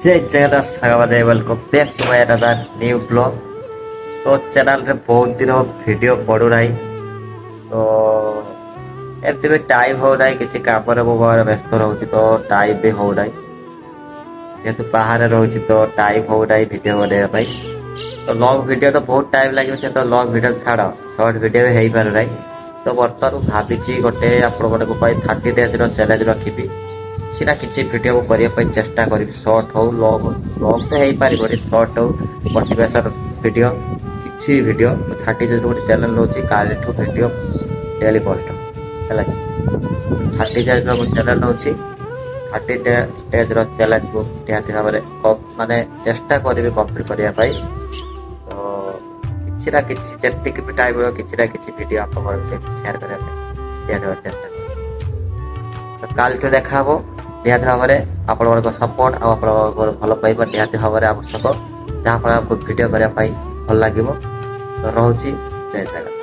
जय जगन्नाथ सागवान welcome back to my another new blog. तो चैनल रे बहुत दिन वीडियो पड़ू ना तो एमती भी टाइम हो ना किसी काम व्यस्त रोचे तो टाइम भी हो ना जेहेतु बाहर रोचे तो टाइम हो ना वीडियो बनाने तो लॉन्ग वीडियो तो बहुत टाइम लगे से तो लॉन्ग वीडियो छाड़ सर्ट वीडियो भी हो पार ना। तो बर्तमान भावी गोटे आपण 30 डेज चैलेंज रखी किसी ना किसी वीडियो को करने चेष्टा करी सर्ट हो लॉन्ग लॉन्ग तो हो पार सर्ट हो मोटिवेशन वीडियो किसी वीडियो 30 डेज गोटे चैनल रोचे काली वीडियो डेली पोस्ट है 30 डेज चैनल रोचे 30 डेज चैलेंज को निहती भाव माने चेष्टा करी कंप्लीट करने तो किसी ना किसी जी भी टाइम किसी ना किसी वीडियो आप शेयर करने चेष्टा तो काल देखा निहती भाव में आपण सपोर्ट आप भल पाइबा निहती भाव में आवश्यक जहाँफल आपको वीडियो करने भल लगे तो रोचे जय जगन्नाथ।